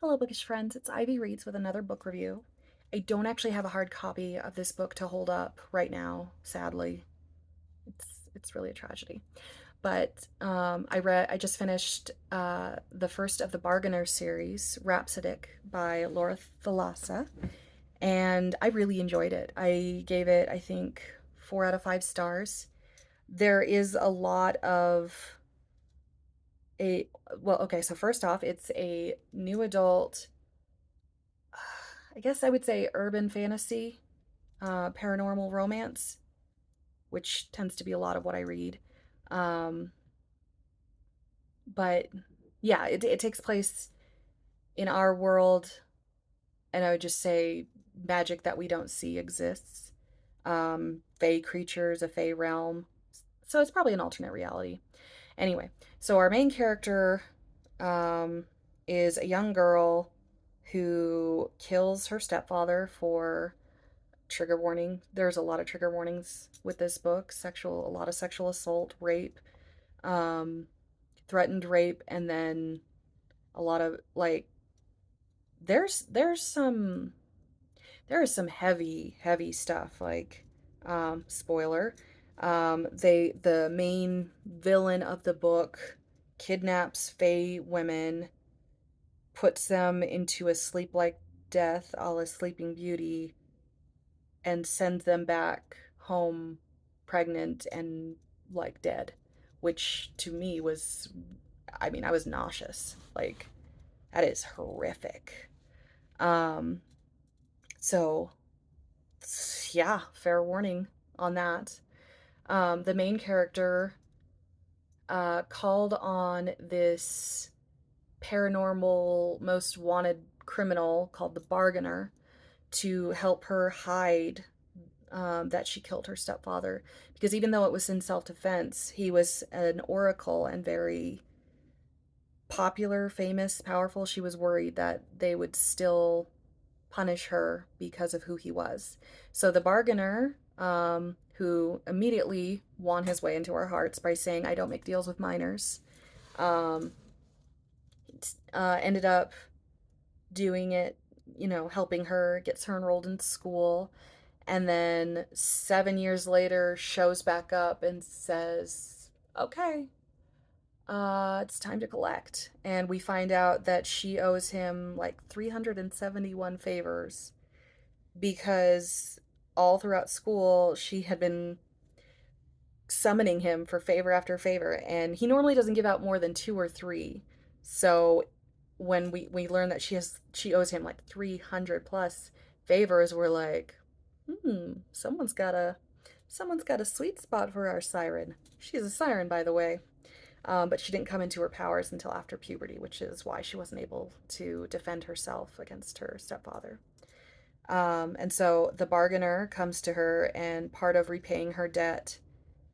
Hello, bookish friends. It's Ivy Reads with another book review. I don't actually have a hard copy of this book to hold up right now, sadly. It's really a tragedy. But I just finished the first of the Bargainer series, Rhapsodic by Laura Thalassa, and I really enjoyed it. I gave it, I think, 4 out of 5 stars. There is a lot of a well, okay, so first off, it's a new adult, I guess I would say urban fantasy, paranormal romance, which tends to be a lot of what I read. Um, but yeah, it takes place in our world, and I would just say magic that we don't see exists. Fey creatures, a fey realm. So it's probably an alternate reality. Anyway, so our main character um, is a young girl who kills her stepfather for trigger warning. There's a lot of trigger warnings with this book. A lot of sexual assault, rape, um, threatened rape, and then a lot of like there's some there is some heavy stuff like spoiler. The main villain of the book kidnaps Fey women, puts them into a sleep like death, a la Sleeping Beauty, and sends them back home pregnant and like dead, which to me was, I mean, I was nauseous. Like, that is horrific. Um, so yeah, fair warning on that. The main character called on this paranormal most wanted criminal called the Bargainer to help her hide that she killed her stepfather. Because even though it was in self defense, he was an oracle and very popular, famous, powerful. She was worried that they would still punish her because of who he was. So the bargainer, who immediately won his way into our hearts by saying, I don't make deals with minors, um, ended up doing it, helping her, gets her enrolled in school, and then 7 years later shows back up and says, okay, it's time to collect. And we find out that she owes him like 371 favors because all throughout school she had been summoning him for favor after favor, and he normally doesn't give out more than two or three. So when we learn that she owes him like 300 plus favors, we're like, someone's got a sweet spot for our siren. She's a siren, by the way. But she didn't come into her powers until after puberty, which is why she wasn't able to defend herself against her stepfather. And so the bargainer comes to her, and part of repaying her debt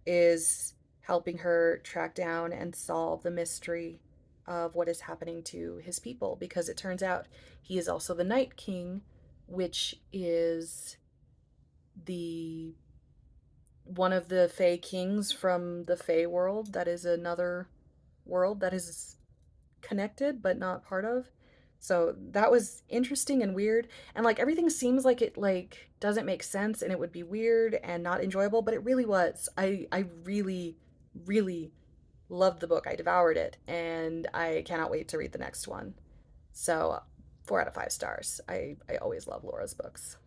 is helping her track down and solve the mystery of what is happening to his people, because it turns out he is also the Night King, which is the one of the Fey kings from the Fey world. That is another world that is connected but not part of. So that was interesting and weird, and like everything seems like it like doesn't make sense and it would be weird and not enjoyable, but it really was. I really loved the book. I devoured it, and I cannot wait to read the next one. So 4 out of 5 stars. I always love Laura's books.